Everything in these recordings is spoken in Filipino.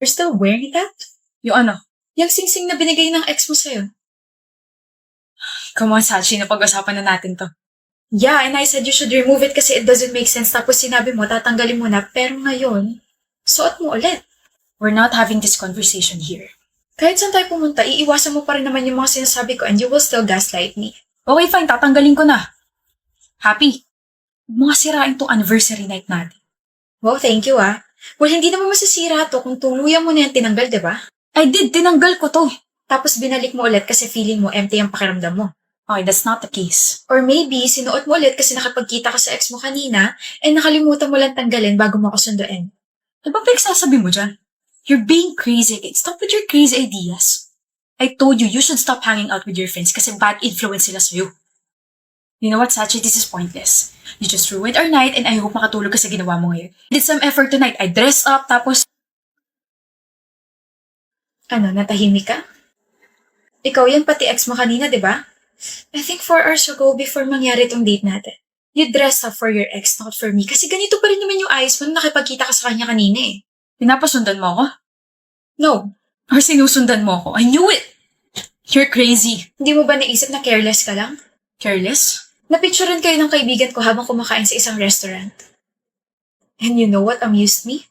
You're still wearing that? Yung ano? Yung singsing na binigay ng ex mo sa'yo. Come on, Sachi, napag-usapan na natin to. Yeah, and I said you should remove it kasi it doesn't make sense. Tapos sinabi mo, tatanggalin mo na. Pero ngayon, suot mo ulit. We're not having this conversation here. Kahit saan tayo pumunta, iiwasan mo pa rin naman yung mga sinasabi ko and you will still gaslight me. Okay, fine, tatanggalin ko na. Happy? Huwag mo nga sirain tong anniversary night natin. Wow, thank you ah. Well, hindi naman masisira to kung tuluyan mo na yan tinanggal, diba? I did, tinanggal ko to. Tapos binalik mo ulit kasi feeling mo empty ang pakiramdam mo. Okay, that's not the case. Or maybe, sinuot mo ulit kasi nakapagkita ka sa ex mo kanina and nakalimutan mo lang tanggalin bago mo ako sunduin. Ano ba pinagsasabi mo dyan? You're being crazy again. Stop with your crazy ideas. I told you, you should stop hanging out with your friends kasi bad influence sila sa'yo. You know what, Sachi? This is pointless. You just ruined our night and I hope makatulog ka sa ginawa mo ngayon. I did some effort tonight. I dressed up, tapos... Ano, natahimik ka? Ikaw yan pati ex mo kanina, di ba? I think 4 hours ago before mangyari tong date natin. You dressed up for your ex, not for me. Kasi ganito pa rin naman yung ayos mo nung nakipagkita ka sa kanya kanina eh. Pinapasundan mo ako? No. Or sinusundan mo ako? I knew it! You're crazy. Hindi mo ba naisip na careless ka lang? Careless? Napicturean kayo ng kaibigan ko habang kumakain sa isang restaurant. And you know what amused me?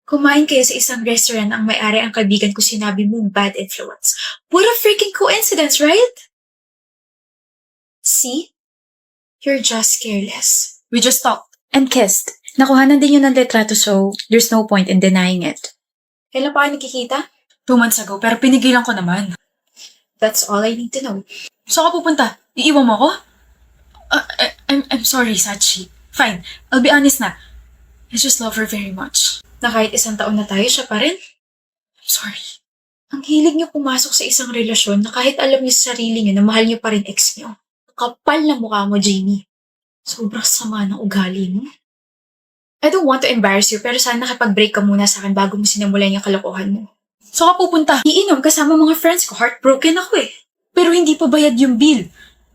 Kumain kayo sa isang restaurant ang may-ari ang kaibigan ko sinabi mong bad influence. What a freaking coincidence, right? See? You're just careless. We just talked. And kissed. Nakuhanan din yun ng litrato so there's no point in denying it. Kailan pa kayo nagkikita? 2 months ago, pero pinigilan ko naman. That's all I need to know. Saan ka pupunta? Iiwan mo ako? I'm sorry, Sachi. Fine, I'll be honest na. I just love her very much. Na kahit 1 taon na tayo, siya pa rin. I'm sorry. Ang hilig niyo pumasok sa isang relasyon na kahit alam niyo sa sarili niyo na mahal niyo pa rin ex niyo. Kapal na mukha mo, Jamie. Sobrang sama ng ugali mo. I don't want to embarrass you, pero sana nakipag-break ka muna sa akin bago mo sinimulan yung kalokohan mo. Saan ka pupunta? Iinom kasama mga friends ko. Heartbroken ako eh. Pero hindi pa bayad yung bill.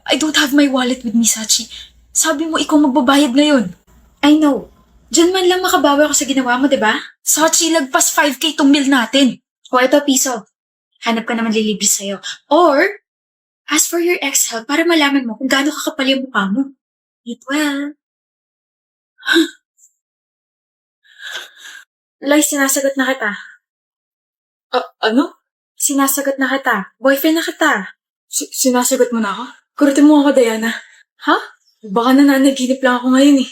I don't have my wallet with me, Sachi. Sabi mo ikaw magbabayad ngayon. I know. Diyan man lang makabawi ako sa ginawa mo, diba? Sachi, lagpas 5K tong bill natin. O ito, piso. Hanap ka naman lilibre sa'yo. Or, ask for your ex-help para malaman mo kung gaano kakapal yung mukha mo. Eat well. Loy, sinasagot na kita. Ano? Sinasagot na kita. Boyfriend na kita. Sinasagot mo na ako? Kurutin mo ako, Diana. Ha? Baka nananaginip lang ako ngayon eh.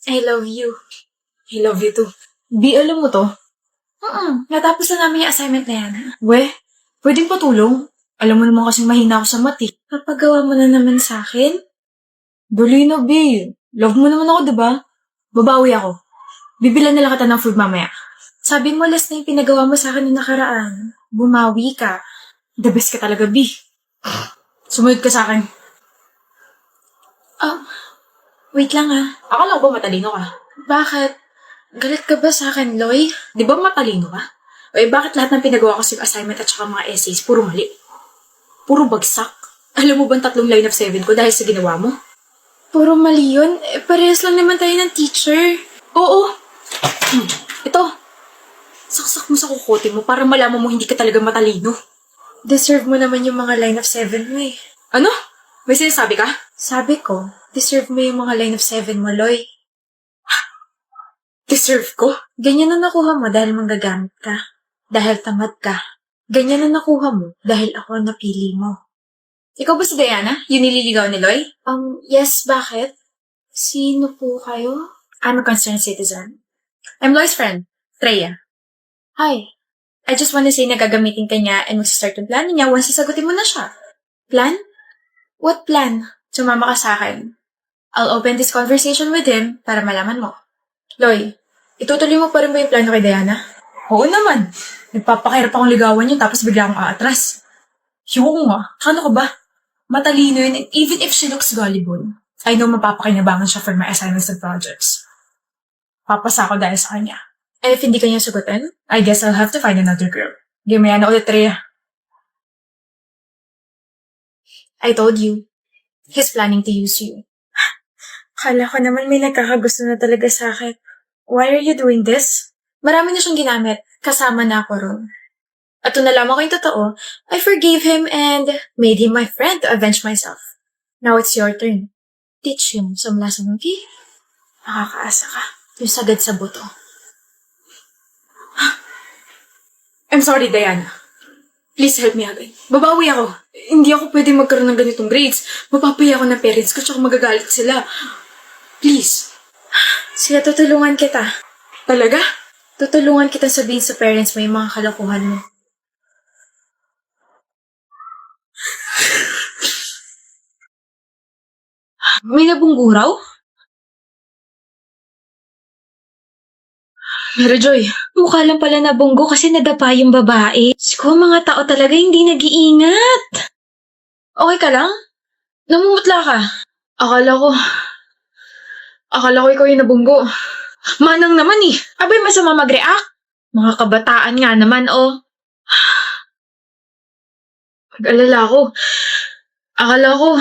I love you. I love you too. Di, alam mo to? Natapos na namin yung assignment na yan. We, pwedeng patulong. Alam mo naman kasing mahina ako sa math eh. Papagawa mo na naman sa akin? Dali na, babe. Love mo naman ako, diba? Babawi ako. Bibilan na lang kita ng food mamaya. Sabi mo last na yung pinagawa mo sa akin noong nakaraan. Bumawi ka. The best ka talaga, B. Sumunod ka sa akin. Wait lang ah. Akala ko ba matalino ka? Bakit? Galit ka ba sa akin, Loy? Di ba matalino ka? O bakit lahat ng pinagawa ko sa assignment at saka mga essays, puro mali? Puro bagsak? Alam mo ba 3 line of 7 ko dahil sa ginawa mo? Puro mali yun. Parehas lang naman tayo ng teacher. Oo. Ito. Saksak mo sa kukote mo para malaman mo hindi ka talaga matalino. Deserve mo naman yung mga line of 7 mo eh. Ano? May sinasabi ka? Sabi ko, deserve mo yung mga line of 7 mo, Loy. Deserve ko? Ganyan na nakuha mo dahil manggagamit ka. Dahil tamad ka. Ganyan na nakuha mo dahil ako ang napili mo. Ikaw ba si Diana? Yung nililigaw ni Loy? Yes, bakit? Sino po kayo? I'm a concerned citizen. I'm Loy's friend, Treya. Hi. I just wanna say na gagamitin ka niya and mag-start yung plan niya once sasagutin mo na siya. Plan? What plan? Sumama ka sa akin. I'll open this conversation with him para malaman mo. Loy, itutuloy mo pa rin ba yung plano kay Diana? Oo naman. Nagpapakahirap akong ligawan yun tapos bigla akong aatras. Yung nga, ano ka ba? Matalino yun and even if she looks gullible, I know mapapakinabangan siya for my assignments and projects. Papasa ako dahil sa kanya. And if hindi kanya sagutin, I guess I'll have to find another girl. Gamaya na ulit, Rhea. I told you. He's planning to use you. Kala ko naman may nagkakagusto na talaga sa akin. Why are you doing this? Marami na siyang ginamit. Kasama na ako ron. At nung nalaman ko yung totoo, I forgave him and made him my friend to avenge myself. Now it's your turn. Teach him some lesson, okay? Nakakaasa ka. Yung sagad sa buto. I'm sorry, Diana. Please help me agad. Babawi ako. Hindi ako pwede magkaroon ng ganitong grades. Mapapaya ako ng parents ko tsaka magagalit sila. Please. Sige, tutulungan kita. Talaga? Tutulungan kita sabihin sa parents mo yung mga kalokohan mo. May nabungguraw? Mary Joy, Mukha lang pala nabunggo kasi nadapa yung babae. Siguro mga tao talaga hindi nag-iingat. okay ka lang? Namumutla ka. Akala ko ikaw yung nabunggo. Manang naman eh. Abay, masama mag-react. Mga kabataan nga naman, oh. Pag-alala ko. Akala ko,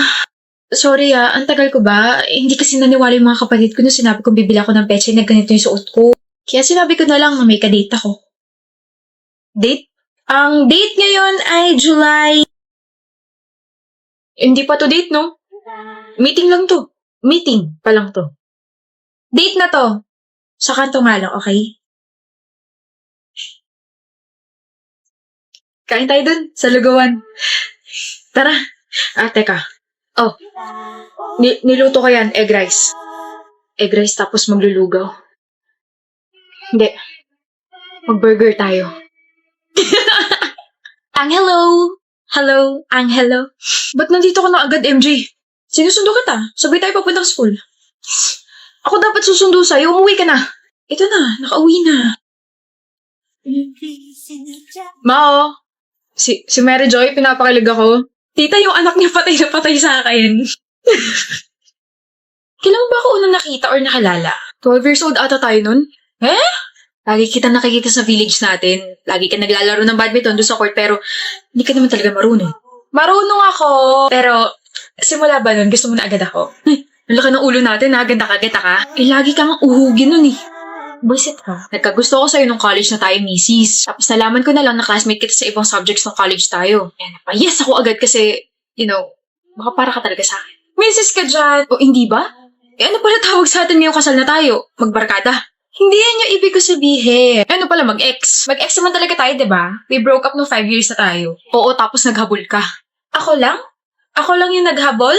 Sorry ang tagal ko ba? Hindi kasi naniwala yung mga kapatid ko nung sinabi kong bibili ako ng petsa na ganito yung suot ko. Kaya sinabi ko na lang na may kadate ako. date? Ang date ngayon ay July. Hindi pa to date, no? Meeting lang to. Meeting pa lang to. Date na to. Sa kanto nga lang, okay? Kain tayo dun, sa lugawan. Tara. Teka. Oh, niluto ko yan, egg rice. Egg rice tapos maglulugaw. Hindi. Mag-burger tayo. Hello. Hello, hello. Ba't nandito ka na agad, MJ? Sinusundo kita. Sabay tayo papunta sa school. Ako dapat susundo sa'yo. Umuwi ka na. Ito na, nakauwi na. Mao, si Mary Joy, pinapakilig ako. Tita, yung anak niya patay na patay sa akin. Kailan ba ako unang nakita or nakilala? 12 years old ata tayo nun. Lagi kita nakikita sa village natin. Lagi ka naglalaro ng badminton doon sa court pero hindi ka naman talaga marunong. Marunong ako. Pero simula ba nun, gusto mo na agad ako? Ang laki ng ulo natin, ha? Ganda ka. Lagi kang uhugin nun eh. Buisit ka. Nagkagusto ko sa'yo nung college na tayo, misis. Tapos nalaman ko na lang na classmate kita sa ibang subjects ng college tayo. Yes ako agad kasi, baka para ka talaga sa akin. Misis ka dyan. O hindi ba? Ano pala tawag sa atin ngayong kasal na tayo? Magbarkada. Hindi yan yung ibig ko sabihin. Ano pala, mag-ex? Mag-ex naman talaga tayo, diba? We broke up nung 5 years na tayo. Oo, tapos naghabol ka. Ako lang? Ako lang yung naghabol?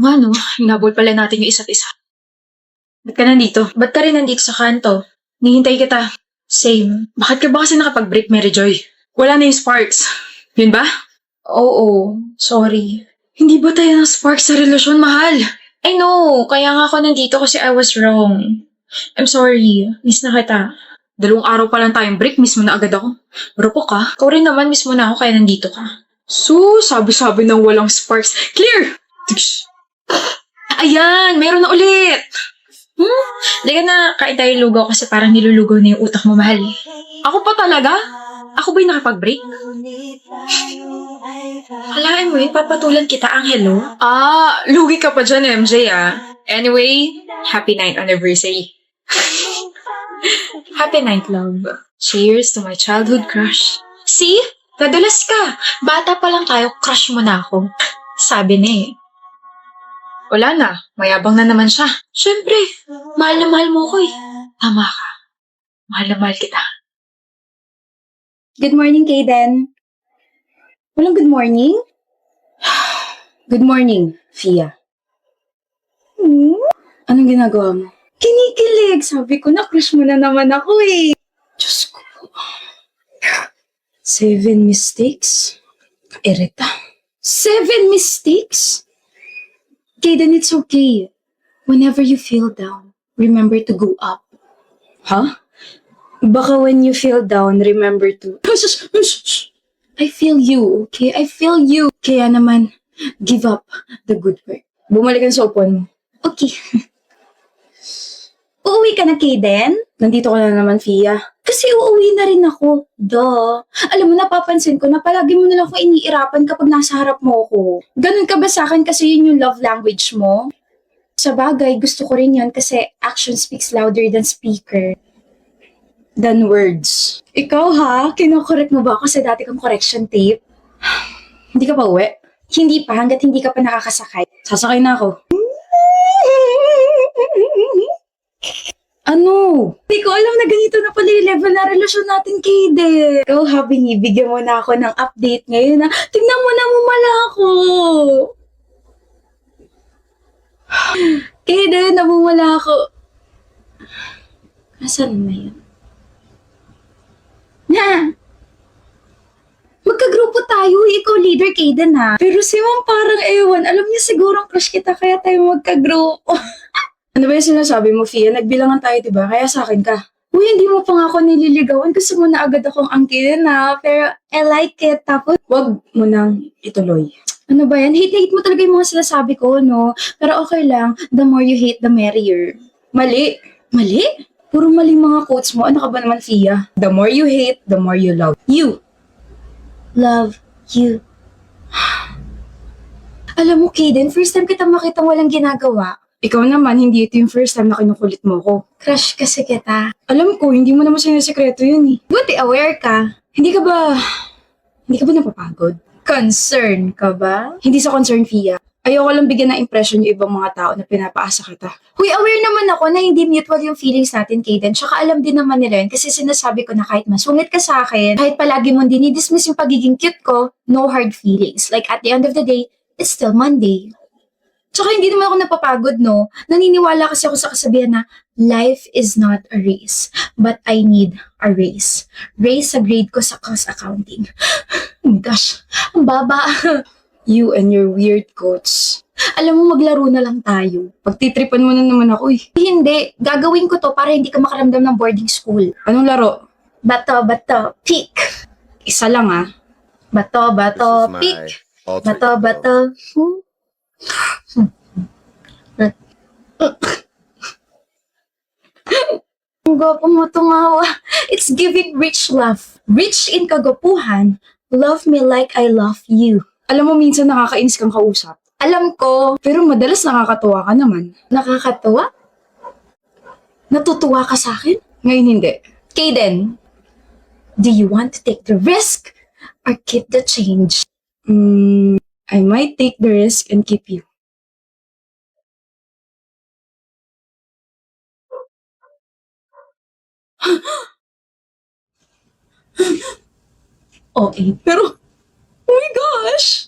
Ano? Hinabol pala natin yung isa't isa. Ba't ka nandito? Ba't ka rin nandito sa kanto? Nihintay kita. Same. Bakit ka ba kasi nakapag-break, Mary Joy? Wala na yung sparks. Yun ba? Oo, sorry. Hindi ba tayo ng sparks sa relasyon, mahal? I know, kaya nga ako nandito kasi I was wrong. I'm sorry, miss na kita. 2 araw pa lang tayong break, miss mo na agad ako. Rupo ka. Ikaw rin naman, miss mo na ako kaya nandito ka. So, sabi-sabi ng walang sparks. Clear! Ayan, meron na ulit! Liga na, kain tayo lugaw kasi parang nilulugaw na yung utak mo, mahal. Ako pa talaga? Ako ba'y nakapag-break? Halaan mo yun, papatulan kita, Angelo. Lugi ka pa dyan, MJ, Anyway, happy 9th anniversary. Happy night, love. Cheers to my childhood crush. See? Nadulas ka. Bata pa lang tayo, crush mo na ako. Sabi na eh. Wala na, mayabang na naman siya. Siyempre, mahal na mahal mo ko eh. Tama ka. Mahal na mahal kita. Good morning, Kaden. Walang good morning? Good morning, Fia. Anong ginagawa mo? Kinikilig! Sabi ko na, crush mo na naman ako eh. Diyos ko. 7 mistakes? Kairita. 7 mistakes? Kaden, it's okay. Whenever you feel down, remember to go up. Huh? Baka when you feel down, remember to... I feel you, okay? I feel you. Kaya naman, give up the good work. Bumalik ang sa upuan mo. Okay. Uuwi ka na, Kaden? Nandito ka na naman, Fia. Kasi uuwi na rin ako. Duh. Alam mo, napapansin ko na palagi mo na lang ako iniirapan kapag nasa harap mo ako. Ganun ka ba sa akin kasi yun yung love language mo? Sa bagay, gusto ko rin yun kasi action speaks louder than speaker. than words. Ikaw ha? Kinokorek mo ba ako sa dati kong correction tape? Hindi ka pa uwi? Hindi pa, hanggat hindi ka pa nakakasakay. Sasakay na ako. Ano? Hindi ko alam na ganito na pala yung level na relasyon natin, Kaden. Ikaw ha, binibigyan mo na ako ng update ngayon na tignan mo na mumala ako. Kaden, namumula ako. Nasaan na yun? Na! Magkagrupo tayo, ikaw leader, Kaden ha. Pero si Ma'am parang ewan, alam niya sigurong crush kita kaya tayo magkagrupo. Ano ba yung sinasabi mo, Fia? Nagbilangan tayo, diba? Kaya sa akin ka. Uy, hindi mo pa nga ako nililigawan. Gusto mo na agad akong angkinin na. Pero I like it. Tapos, wag mo nang ituloy. Ano ba yan? Hate mo talaga yung mga sinasabi ko, no? Pero okay lang. The more you hate, the merrier. Mali. Mali? Puro mali mga quotes mo. Ano ka ba naman, Fia? The more you hate, the more you love. You. Love you. Alam mo, Kaden, first time kita makita walang ginagawa. Ikaw naman, hindi ito yung first time na kinukulit mo ko. Crush kasi kita. Alam ko, hindi mo naman sinasekreto yun eh. Buti aware ka. Hindi ka ba napapagod? Concern ka ba? Hindi sa concern, Fia. Ayoko lang bigyan ng impression yung ibang mga tao na pinapaasa kita. Huy, aware naman ako na hindi mutual yung feelings natin, Kaden. Tsaka alam din naman nila yun kasi sinasabi ko na kahit masungit ka sa akin, kahit palagi mong dinidismiss yung pagiging cute ko, no hard feelings. Like at the end of the day, it's still Monday. Tsaka hindi naman ako napapagod, no? Naniniwala kasi ako sa kasabihan na life is not a race, but I need a race. Race sa grade ko sa cost accounting. Oh my gosh, ang baba. You and your weird quotes. Alam mo, maglaro na lang tayo. Pagtitripan mo na naman ako eh. Hindi, gagawin ko to para hindi ka makaramdam ng boarding school. Anong laro? Bato, pick. Isa lang ah. Bato, pick. Bato, Ang gwapo mo tumawa. It's giving rich love. Rich in kagwapuhan. Love me like I love you. Alam mo, minsan nakakainis kang kausap. Alam ko, pero madalas nakakatuwa ka naman. Nakakatuwa? Natutuwa ka sa akin? Ngayon hindi. Kaden, do you want to take the risk or keep the change? I might take the risk and keep you. Okay, pero, oh my gosh!